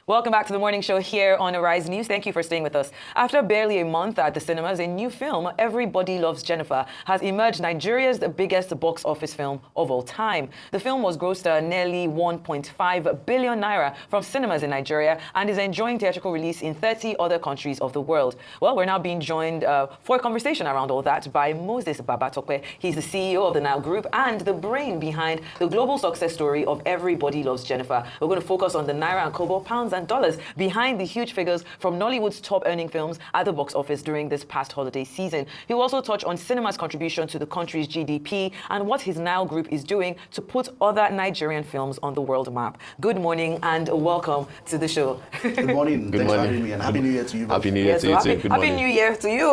Welcome back to the morning show here on Arise News. Thank you for staying with us. After barely a month at the cinemas, a new film, Everybody Loves Jenifa, has emerged Nigeria's biggest box office film of all time. The film was grossed nearly 1.5 billion naira from cinemas in Nigeria and is enjoying theatrical release in 30 other countries of the world. Well, we're now being joined for a conversation around all that by Moses Babatope. He's the CEO of the Nile Group and the brain behind the global success story of Everybody Loves Jenifa. We're going to focus on the naira and kobo, pounds and dollars behind the huge figures from Nollywood's top-earning films at the box office during this past holiday season. He will also touch on cinema's contribution to the country's GDP and what his Nile Group is doing to put other Nigerian films on the world map. Good morning and welcome to the show. Good morning. Good Thanks morning. for having me, and Happy New Year to you. Happy New Year to you too. Good Happy morning. New Year to you.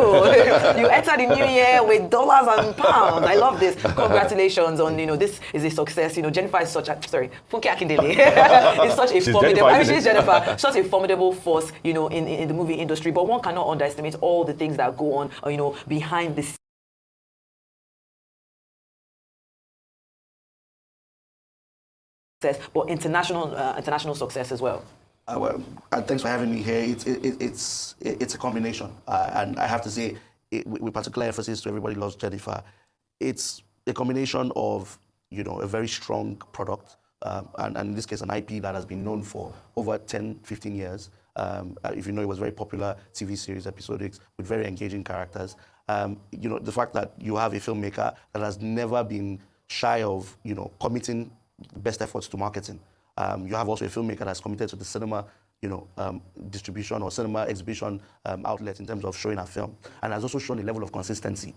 You entered the new year with dollars and pounds. I love this. Congratulations on, this is a success. Jenifa is such a, Funke Akindele is such a formidable, she's Jenifa, such a formidable force, in the movie industry, but one cannot underestimate all the things that go on, behind the scenes, but international success as well. Well, and thanks for having me here. It's a combination, and I have to say, with particular emphasis to Everybody Loves Jenifa, it's a combination of a very strong product, and in this case an IP that has been known for over 10, 15 years. If it was very popular TV series, episodics with very engaging characters. The fact that you have a filmmaker that has never been shy of committing best efforts to marketing. You have also a filmmaker that's committed to the cinema distribution or cinema exhibition outlet in terms of showing a film, and has also shown a level of consistency.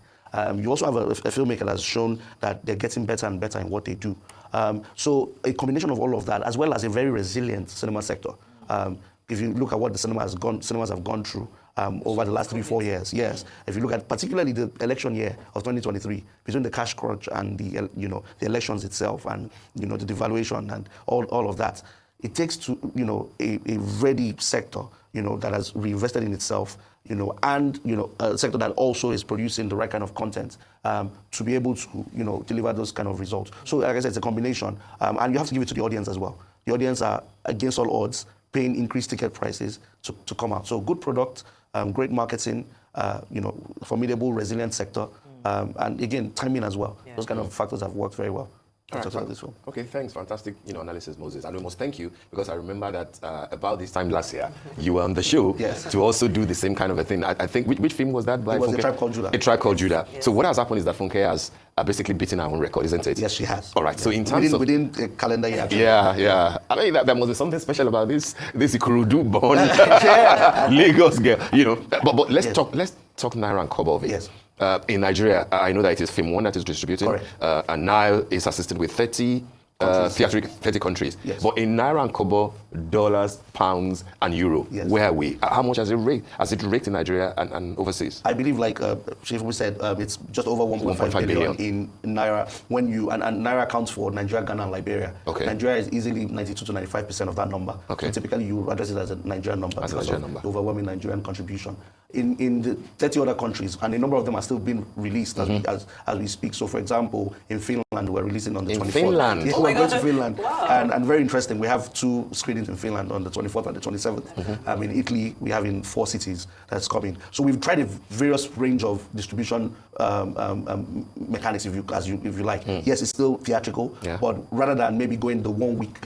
You also have a filmmaker that's shown that they're getting better and better in what they do. So a combination of all of that, as well as a very resilient cinema sector. If you look at what the cinemas have gone through over the last 3-4 years, yes. If you look at particularly the election year of 2023, between the cash crunch and the the elections itself, and the devaluation and all of that, it takes to a ready sector that has reinvested in itself, and a sector that also is producing the right kind of content to be able to deliver those kind of results. So like I said, it's a combination, and you have to give it to the audience as well. The audience are against all odds paying increased ticket prices to come out. So good product, great marketing, formidable, resilient sector, and again, timing as well. Yeah. Those kind of factors have worked very well. Okay, thanks. Fantastic, analysis, Moses. And we must thank you, because I remember that about this time last year, you were on the show to also do the same kind of a thing. I think, which film was that by It was Funke? A Tribe Called Judah. A Tribe Called Judah. Yes. So what has happened is that Funke has basically beaten our own record, isn't it? Yes, she has. All right, so in terms within the calendar year. Yeah. I mean, there must be something special about this Ikurudu born Lagos girl, But let's talk naira and kobo of it. Yes. In Nigeria, I know that it is Film One that is distributing, and Nile is assisted with 30 countries. Yes. But in naira and kobo, dollars, pounds, and euro, where are we? How much has it rated in Nigeria and overseas? I believe, like Chief said, it's just over 1.5 billion in naira. And naira accounts for Nigeria, Ghana, and Liberia. Okay. Nigeria is easily 92 to 95% of that number. Okay. So typically, you address it as a Nigerian number because of the overwhelming Nigerian contribution. In the 30 other countries, and a number of them are still being released as we speak. So, for example, in Finland, we're releasing on the 24th. Finland? Yeah, we're going to Finland. Wow. And very interesting, we have 2 screenings in Finland on the 24th and the 27th. In Italy, we have in 4 cities that's coming. So we've tried a various range of distribution mechanics, if you like. Yes, it's still theatrical, but rather than maybe going the 1 week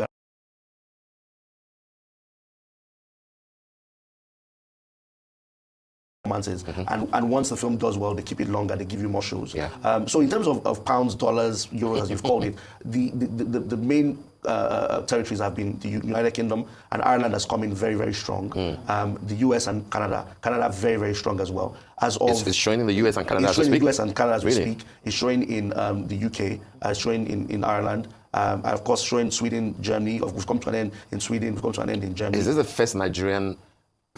and once the film does well, they keep it longer, they give you more shows. So in terms of pounds, dollars, euros, as you've called it, the main territories have been the United Kingdom, and Ireland has come in very, very strong. The US and Canada very, very strong as well. It's showing in the US and Canada as we speak? It's showing in the US and Canada as we speak. It's showing in the UK, it's showing in Ireland. Of course, showing Sweden, Germany. We've come to an end in Sweden, we've come to an end in Germany. Is this the first Nigerian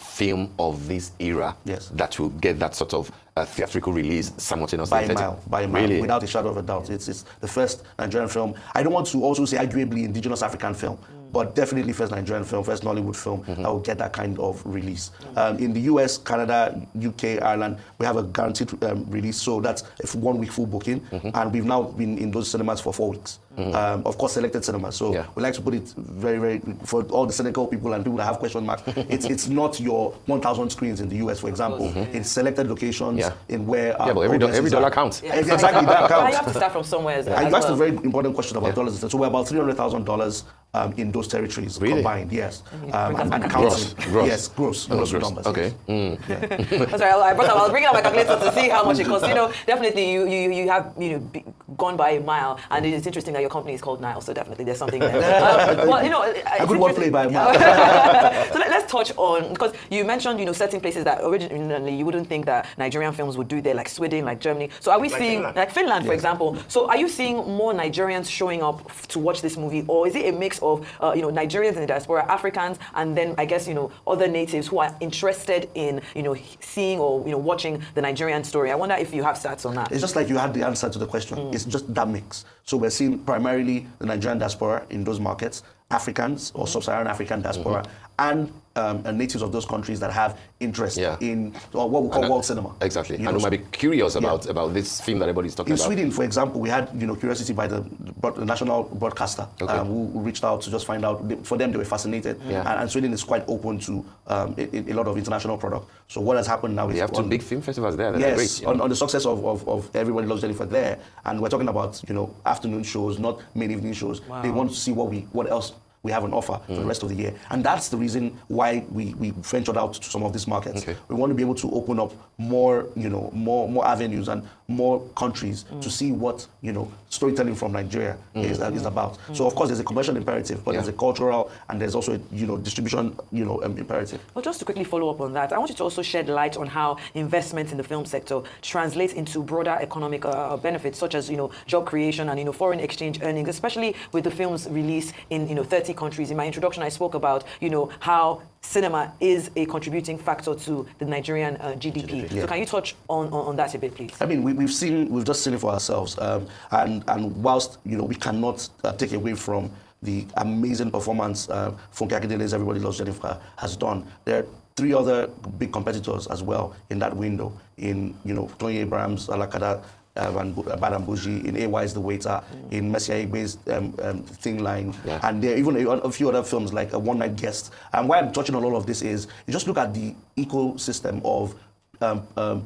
film of this era that will get that sort of theatrical release simultaneously? By a mile, really? Without a shadow of a doubt. It's the first Nigerian film. I don't want to also say arguably indigenous African film, but definitely first Nigerian film, first Nollywood film that will get that kind of release. In the US, Canada, UK, Ireland, we have a guaranteed release, so that's a 1 week full booking, and we've now been in those cinemas for 4 weeks. Of course, selected cinemas. So we like to put it very, very, for all the cynical people and people that have question marks, it's not your 1,000 screens in the US, for example. It's selected locations in where... but every dollar counts. Exactly, that counts. You have to start from somewhere as And that's a very important question about dollars. So we're about $300,000 in those territories combined, yes. And counting. Gross. Yes, gross numbers. Okay. That's right. I'll bring out my calculator to see how much it costs. Definitely you have gone by a mile, and it's interesting that your company is called Nile. So definitely there's something there. A good wordplay by a mile. So let's touch on, because you mentioned certain places that originally you wouldn't think that Nigerian films would do there, like Sweden, like Germany. So are we seeing Finland, for example? So are you seeing more Nigerians showing up to watch this movie, or is it a mix of Nigerians in the diaspora, Africans, and then I guess other natives who are interested in seeing or watching the Nigerian story? I wonder if you have stats on that. It's just like you had the answer to the question. It's just that mix. So we're seeing primarily the Nigerian diaspora in those markets, Africans or sub-Saharan African diaspora, and natives of those countries that have interest in what we call world cinema. Exactly. And who might be curious about this film that everybody's talking about. In Sweden, for example, we had curiosity by the national broadcaster who reached out to just find out. For them, they were fascinated. And Sweden is quite open to a lot of international product. So what has happened now is... They have two big film festivals there. Yes, great, on the success of Everybody Loves Jenifa there. And we're talking about, afternoon shows, not main evening shows. Wow. They want to see what else we have on offer for the rest of the year. And that's the reason why we ventured out to some of these markets. Okay. We want to be able to open up more, more avenues and more countries to see what, storytelling from Nigeria is about. So of course there's a commercial imperative, but there's a cultural and there's also a, distribution, imperative. Well, just to quickly follow up on that, I want you to also shed light on how investment in the film sector translates into broader economic benefits, such as, job creation and, foreign exchange earnings, especially with the film's release in, 30 countries. In my introduction, I spoke about, how cinema is a contributing factor to the Nigerian GDP. So can you touch on that a bit, please? I mean, we've just seen it for ourselves. And whilst, we cannot take away from the amazing performance Funke Akindele's Everybody Loves Jenifa has done, there are 3 other big competitors as well in that window, in, Tony Abrams, Alakada, and Badambuji, in AY's The Waiter, in Messiah Igbe's Thing Line, and there are even a few other films like A One Night Guest. And why I'm touching on all of this is, you just look at the ecosystem of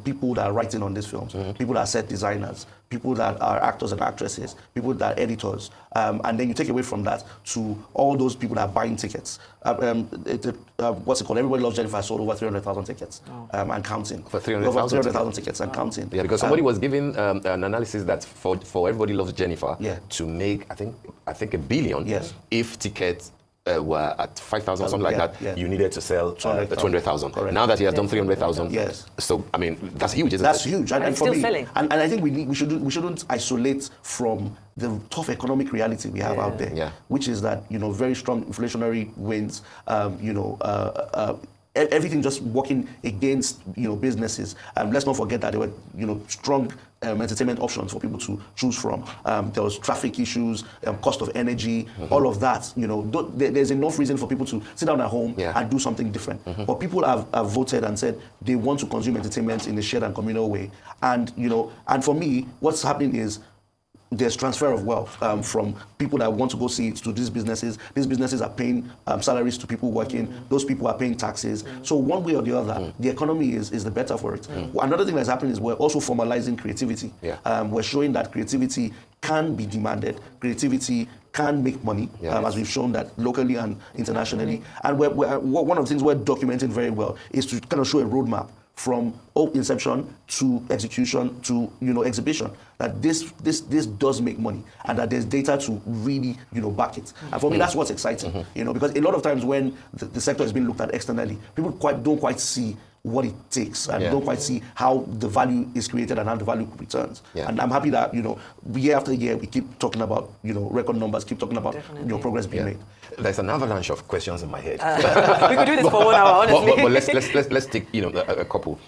people that are writing on these films, people that are set designers, people that are actors and actresses, people that are editors, and then you take away from that to all those people that are buying tickets. What's it called? Everybody Loves Jenifa sold over 300,000 tickets and counting. For 300,000 tickets and counting. Yeah, because somebody was giving an analysis that for Everybody Loves Jenifa to make, I think $1 billion if tickets were at 5,000 or something like that, you needed to sell 200,000. Now that he has done 300,000, so I mean that's huge. Isn't that's it? huge, and for me, selling. And I think we shouldn't isolate from the tough economic reality we have out there, which is that very strong inflationary winds, everything just working against businesses. Let's not forget that there were strong entertainment options for people to choose from. There was traffic issues, cost of energy, all of that. There's enough reason for people to sit down at home and do something different. But people have voted and said they want to consume entertainment in a shared and communal way. And and for me, what's happening is there's transfer of wealth from people that want to go see it to these businesses. These businesses are paying salaries to people working. Those people are paying taxes. So one way or the other, the economy is the better for it. Another thing that's happening is we're also formalizing creativity. We're showing that creativity can be demanded. Creativity can make money, as we've shown that locally and internationally. And one of the things we're documenting very well is to kind of show a roadmap from inception to execution to exhibition, that this does make money and that there's data to really back it. And for me, that's what's exciting, because a lot of times when the sector is being looked at externally, people don't quite see what it takes and don't quite see how the value is created and how the value returns. And I'm happy that year after year we keep talking about record numbers, keep talking about progress being made. There's an avalanche of questions in my head. We could do this for 1 hour, honestly. But let's take a couple.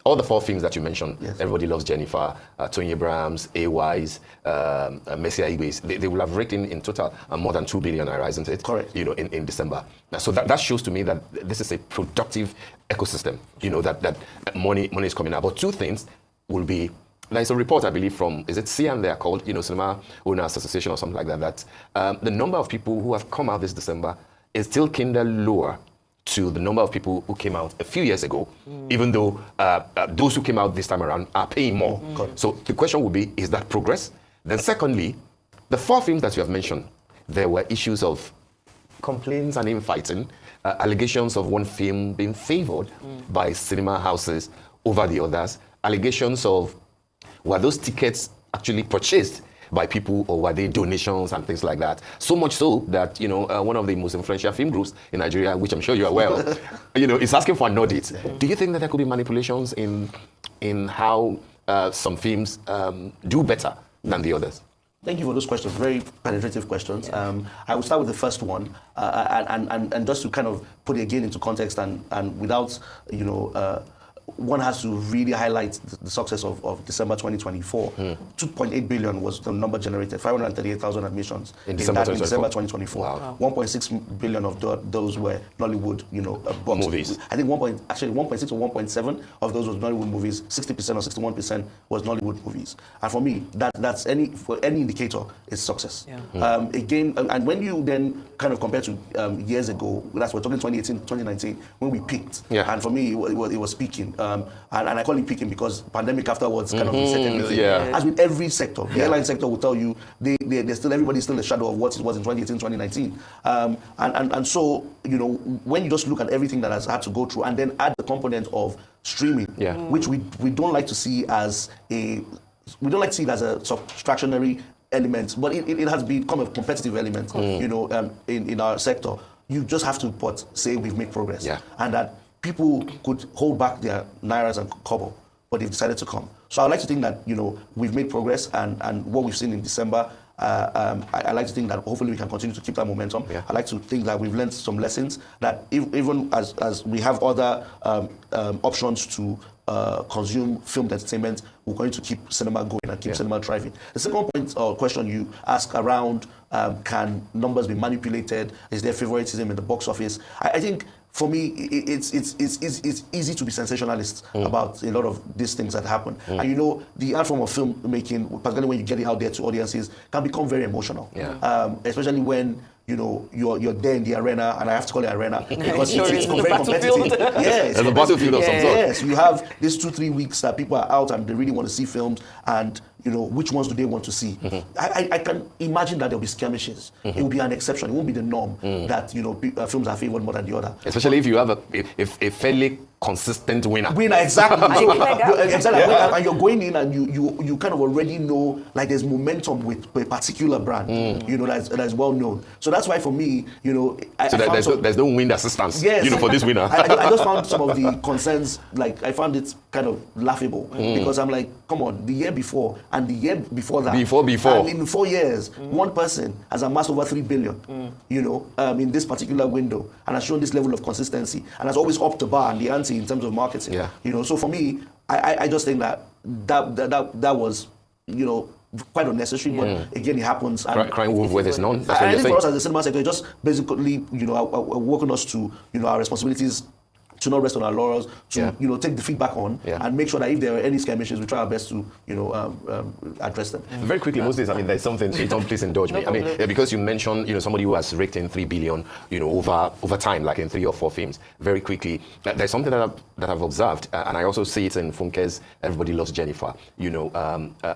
All the 4 films that you mentioned, Everybody Loves Jenifa, Tony Abrams, AY's, Messiah Igbe's, they will have raked in total more than 2 billion naira, isn't it? Correct. In December. So that shows to me that this is a productive ecosystem. That money is coming out. But 2 things will be there's a report, I believe, from, is it CN they are called, Cinema Owners Association or something like that, that the number of people who have come out this December is still kinder lower to the number of people who came out a few years ago, even though those who came out this time around are paying more. So the question would be, is that progress? Then secondly, the 4 films that you have mentioned, there were issues of complaints and infighting, allegations of one film being favored by cinema houses over the others, allegations of, were those tickets actually purchased by people or were they donations and things like that? So much so that, one of the most influential film groups in Nigeria, which I'm sure you are aware of, is asking for an audit. Do you think that there could be manipulations in how some films do better than the others? Thank you for those questions, very penetrative questions. I will start with the first one, and just to kind of put it again into context and without, one has to really highlight the success of December 2024. 2.8 billion was the number generated, 538,000 admissions in December 2024. Wow. 1.6 billion of those were Nollywood, box movies. I think 1.6 or 1.7 of those was Nollywood movies. 60% or 61% was Nollywood movies. And for me, that's for any indicator is success. Again, and when you then kind of compare to years ago, we're talking 2018, 2019, when we peaked. And for me, it was peaking. And I call it peaking because pandemic afterwards kind of reset everything. As with every sector, the airline sector will tell you everybody's still a shadow of what it was in 2018, 2019. And so, when you just look at everything that has had to go through and then add the component of streaming, which we don't like to see as a subtractionary element, but it has become a competitive element, in our sector. You just have to say we've made progress, and that people could hold back their nairas and kobo, but they've decided to come. So I'd like to think that we've made progress, and what we've seen in December, I like to think that hopefully we can continue to keep that momentum. I like to think that we've learned some lessons, that even as we have other options to consume film entertainment, we're going to keep cinema going and keep cinema thriving. The second point or question you ask around, can numbers be manipulated? Is there favoritism in the box office? I think for me, it's easy to be sensationalist about a lot of these things that happen. And the art form of filmmaking, particularly when you get it out there to audiences, can become very emotional. Especially when you're there in the arena, and I have to call it arena because it's very competitive. Yes, and the battlefield of some sort. Yes, you have these 2-3 weeks that people are out and they really want to see films, and which ones do they want to see? I can imagine that there'll be skirmishes. It will be an exception. It won't be the norm that films are favored more than the other. Especially if you have a fairly consistent winner. Exactly. Exactly. And you're going in and you kind of already know, like, there's momentum with a particular brand, that's well known. So that's why for me, there's no wind assistance, for this winner. I just found some of the concerns, like, I found it kind of laughable because I'm like, come on, the year before and the year before that. Before. And in 4 years, one person has amassed over 3 billion, in this particular window, and has shown this level of consistency and has always upped the bar and the ante in terms of marketing. So for me, I just think that was, quite unnecessary, but again, it happens. Crying wolf where there's none. I think for us as the cinema sector, it just basically, working us to, our responsibilities to not rest on our laurels, to take the feedback on and make sure that if there are any skirmishes, we try our best to address them. Very quickly, Moses, there's something, Shaitan, please indulge me. Because you mentioned somebody who has raked in 3 billion over time, like in 3 or 4 films. Very quickly, there's something that I've observed, and I also see it in Funke's Everybody Loves Jenifa.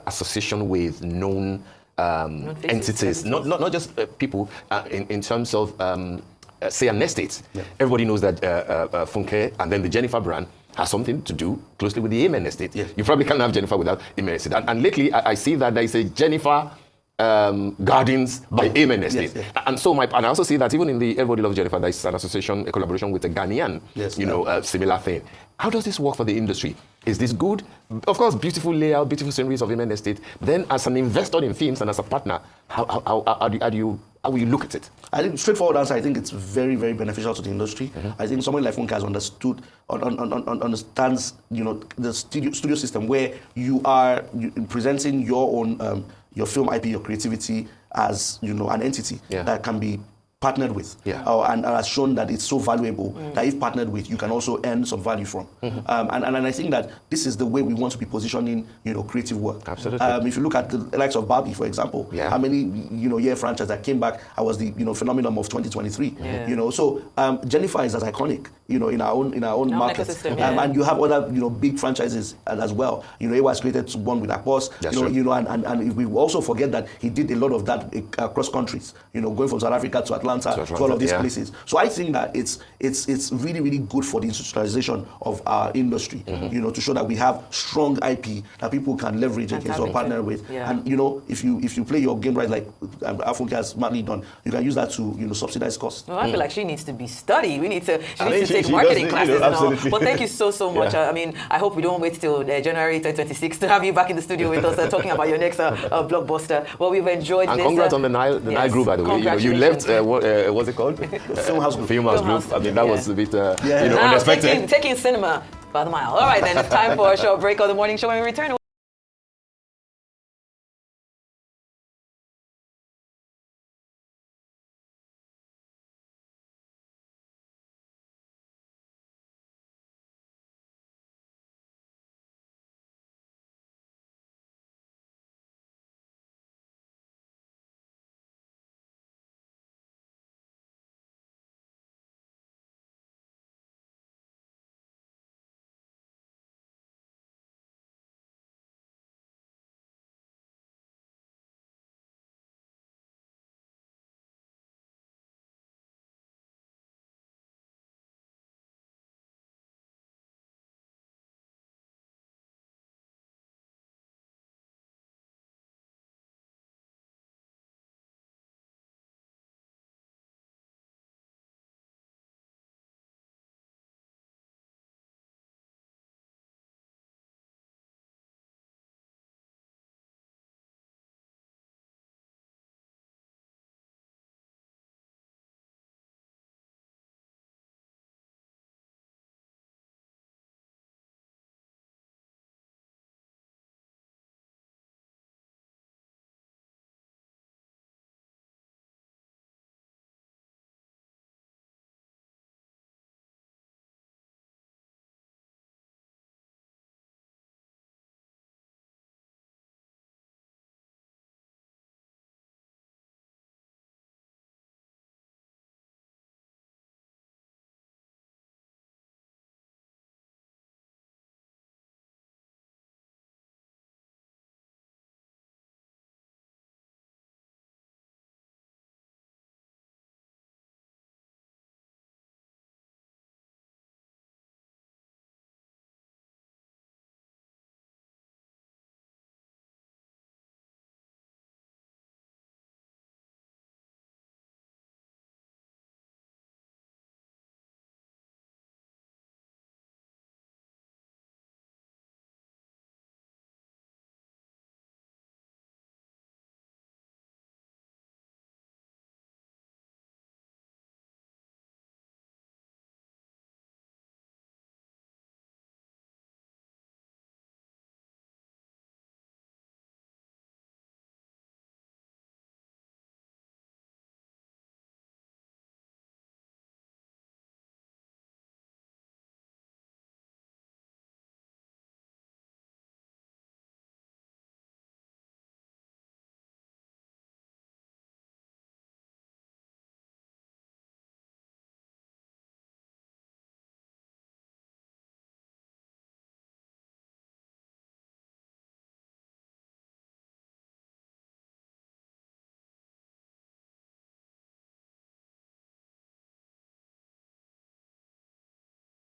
Association with known entities, not just people in terms of say an estate. Everybody knows that Funke and then the Jenifa brand has something to do closely with the Amen estate. You probably can't have Jenifa without Amen estate. And lately, I see that there is a Jenifa Gardens by Amen estate. And so I also see that even in the Everybody Loves Jenifa, there is an association, a collaboration with a Ghanaian, similar thing. How does this work for the industry? Is this good? Of course, beautiful layout, beautiful sceneries of Amen estate. Then as an investor in films and as a partner, how will you look at it? I think straightforward answer, I think it's very, very beneficial to the industry. I think someone like Funke has understands, the studio system where you are presenting your own your film IP, your creativity as an entity that can be partnered with, and has shown that it's so valuable that if partnered with, you can also earn some value from. And I think that this is the way we want to be positioning, creative work. Absolutely. If you look at the likes of Barbie, for example, how many, year franchise that came back, I was the, phenomenon of 2023. So Jenifa is as iconic, in our own market. And you have other, big franchises as well. AY created one with Akpos, and we also forget that he did a lot of that across countries, going from South Africa to Atlanta, to all of these places. So I think that it's really, really good for the institutionalization of our industry, to show that we have strong IP that people can leverage against or partner with. And if you play your game right, like Africa has smartly done, you can use that to subsidize costs. Well, I feel like she needs to be studied. She needs to take marketing classes and all. But thank you so much. I hope we don't wait till January 2026 to have you back in the studio with us talking about your next blockbuster. Well, we've enjoyed and this. Congrats on the Nile Group, by the way. You left, what's it called? Filmhouse Group. Filmhouse Group. I mean, that was a bit unexpected. Taking cinema by the mile. All right, then it's time for a short break on the morning show. When we return,